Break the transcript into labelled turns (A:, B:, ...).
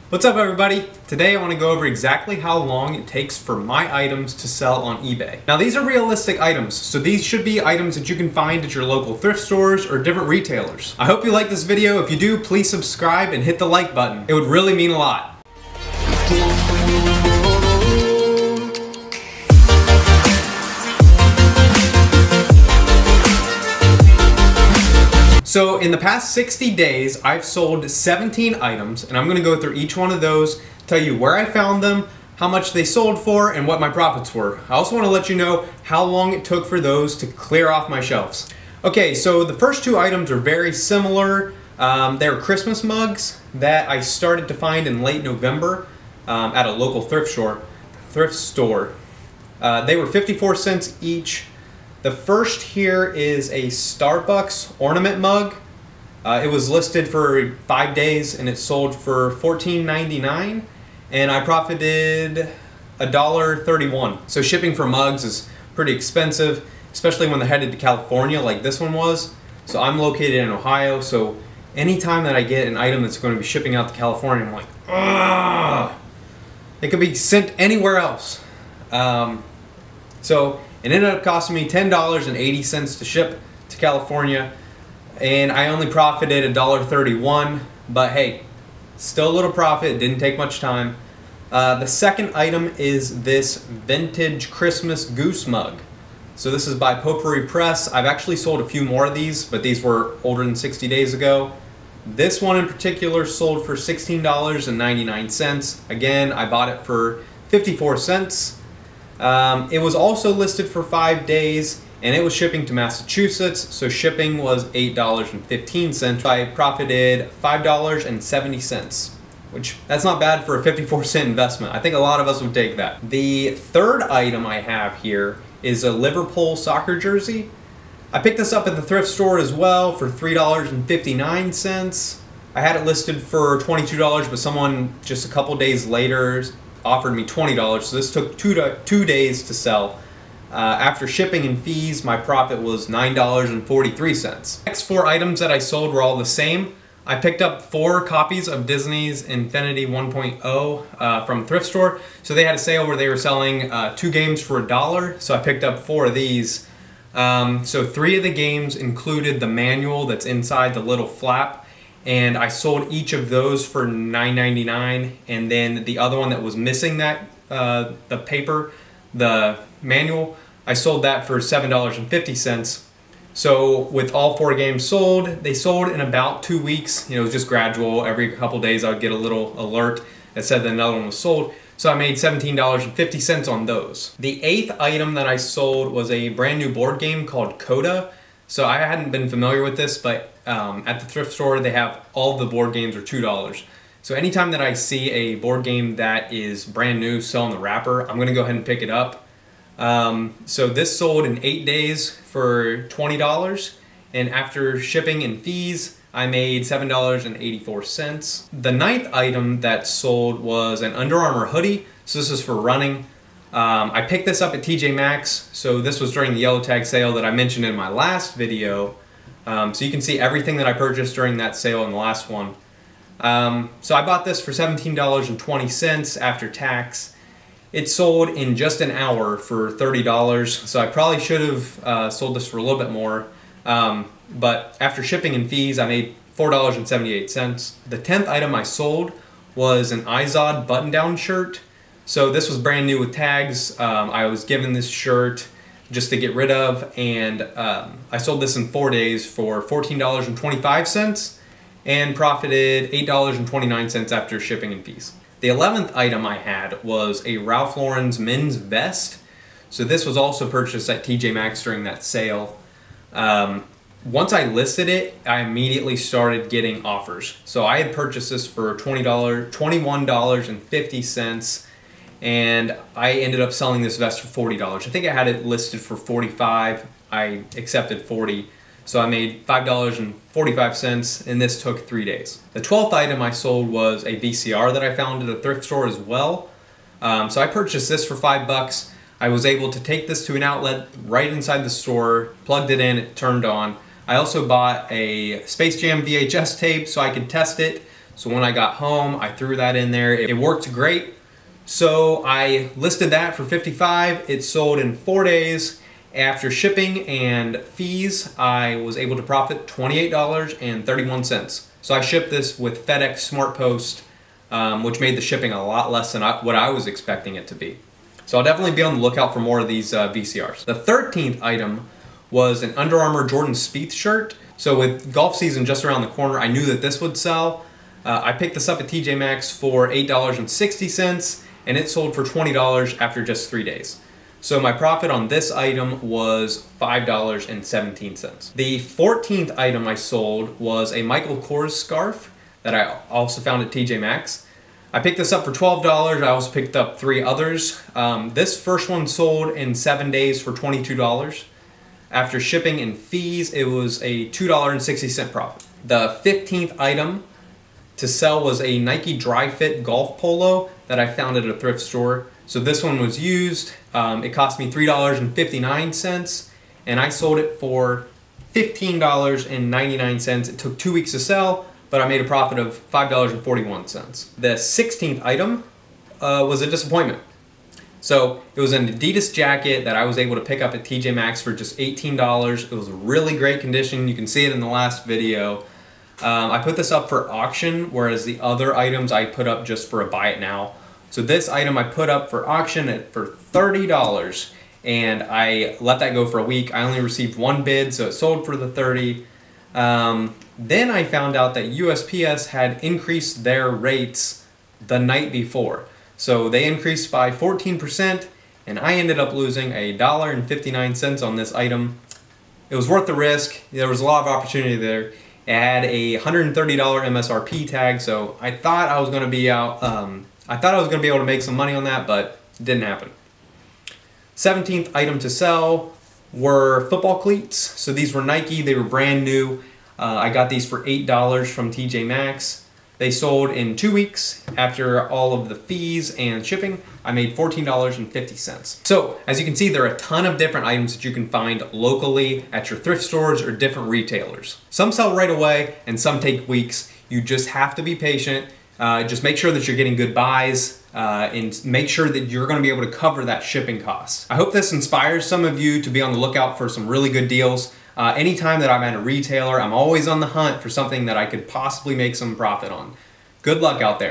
A: What's up everybody? Today I want to go over exactly how long it takes for my items to sell on eBay. Now these are realistic items, so these should be items that you can find at your local thrift stores or different retailers. I hope you like this video. If you do, please subscribe and hit the like button. It would really mean a lot. So in the past 60 days, I've sold 17 items, and I'm going to go through each one of those, tell you where I found them, how much they sold for, and what my profits were. I also want to let you know how long it took for those to clear off my shelves. Okay, so the first two items are very similar. They're Christmas mugs that I started to find in late November at a local thrift store. They were 54 cents each. The first here is a Starbucks Ornament Mug. It was listed for 5 days and it sold for $14.99, and I profited $1.31. So shipping for mugs is pretty expensive, especially when they're headed to California like this one was. So I'm located in Ohio, so anytime that I get an item that's going to be shipping out to California, I'm like, ugh! It could be sent anywhere else. So it ended up costing me $10.80 to ship to California, and I only profited $1.31, but hey, still a little profit. It didn't take much time. The second item is this vintage Christmas Goose mug. So this is by Potpourri Press. I've actually sold a few more of these, but these were older than 60 days ago. This one in particular sold for $16.99. Again, I bought it for 54 cents. It was also listed for 5 days, and it was shipping to Massachusetts, so shipping was $8.15. I profited $5.70, which that's not bad for a 54-cent investment. I think a lot of us would take that. The third item I have here is a Liverpool soccer jersey. I picked this up at the thrift store as well for $3.59. I had it listed for $22, but someone just a couple days later offered me $20, so this took two days to sell. After shipping and fees, my profit was $9.43. Next four items that I sold were all the same. I picked up 4 copies of Disney's Infinity 1.0 from thrift store. So they had a sale where they were selling 2 games for $1, so I picked up 4 of these. So 3 of the games included the manual that's inside the little flap, and I sold each of those for $9.99, and then the other one that was missing that, the paper, the manual, I sold that for $7.50. So with all 4 games sold, they sold in about 2 weeks. You know, it was just gradual. Every couple days I would get a little alert that said that another one was sold. So I made $17.50 on those. The 8th item that I sold was a brand new board game called Coda. So I hadn't been familiar with this, but at the thrift store they have all the board games are $2. So anytime that I see a board game that is brand new, still in the wrapper, I'm gonna go ahead and pick it up. So this sold in 8 days for $20, and after shipping and fees, I made $7.84. The 9th item that sold was an Under Armour hoodie. So this is for running. I picked this up at TJ Maxx, so this was during the yellow tag sale that I mentioned in my last video. So you can see everything that I purchased during that sale in the last one. So I bought this for $17.20 after tax. It sold in just an hour for $30, so I probably should have sold this for a little bit more. But after shipping and fees, I made $4.78. The 10th item I sold was an Izod button-down shirt. So this was brand new with tags. I was given this shirt just to get rid of, and I sold this in 4 days for $14.25 and profited $8.29 after shipping and fees. The 11th item I had was a Ralph Lauren's men's vest. So this was also purchased at TJ Maxx during that sale. Once I listed it, I immediately started getting offers. So I had purchased this for $21.50, and I ended up selling this vest for $40. I think I had it listed for $45. I accepted $40. So I made $5.45, and this took 3 days. The 12th item I sold was a VCR that I found at a thrift store as well. So I purchased this for $5. I was able to take this to an outlet right inside the store, plugged it in, it turned on. I also bought a Space Jam VHS tape so I could test it So when I got home, I threw that in there. It worked great. So I listed that for $55. It sold in 4 days. After shipping and fees, I was able to profit $28.31. So I shipped this with FedEx Smart Post, which made the shipping a lot less than what I was expecting it to be. So I'll definitely be on the lookout for more of these VCRs. The 13th item was an Under Armour Jordan Spieth shirt. So with golf season just around the corner, I knew that this would sell. I picked this up at TJ Maxx for $8.60, and it sold for $20 after just 3 days. So my profit on this item was $5.17. The 14th item I sold was a Michael Kors scarf that I also found at TJ Maxx. I picked this up for $12. I also picked up 3 others. This first one sold in 7 days for $22. After shipping and fees, it was a $2.60 profit. The 15th item to sell was a Nike Dri-Fit golf polo that I found at a thrift store. So this one was used. It cost me $3.59, and I sold it for $15.99. It took 2 weeks to sell, but I made a profit of $5.41. The 16th item was a disappointment. So it was an Adidas jacket that I was able to pick up at TJ Maxx for just $18. It was really great condition. You can see it in the last video. I put this up for auction, whereas the other items I put up just for a buy it now. So this item I put up for auction for $30, and I let that go for a week. I only received 1 bid, so it sold for the $30. Then I found out that USPS had increased their rates the night before. So they increased by 14%, and I ended up losing $1.59 on this item. It was worth the risk. There was a lot of opportunity there. It had a $130 MSRP tag, so I thought I was going to be out. I thought I was going to be able to make some money on that, but it didn't happen. 17th item to sell were football cleats. So these were Nike. They were brand new. I got these for $8 from TJ Maxx. They sold in 2 weeks. After all of the fees and shipping, I made $14.50. So as you can see, there are a ton of different items that you can find locally at your thrift stores or different retailers. Some sell right away and some take weeks. You just have to be patient. Just make sure that you're getting good buys and make sure that you're going to be able to cover that shipping cost. I hope this inspires some of you to be on the lookout for some really good deals. Anytime that I'm at a retailer, I'm always on the hunt for something that I could possibly make some profit on. Good luck out there.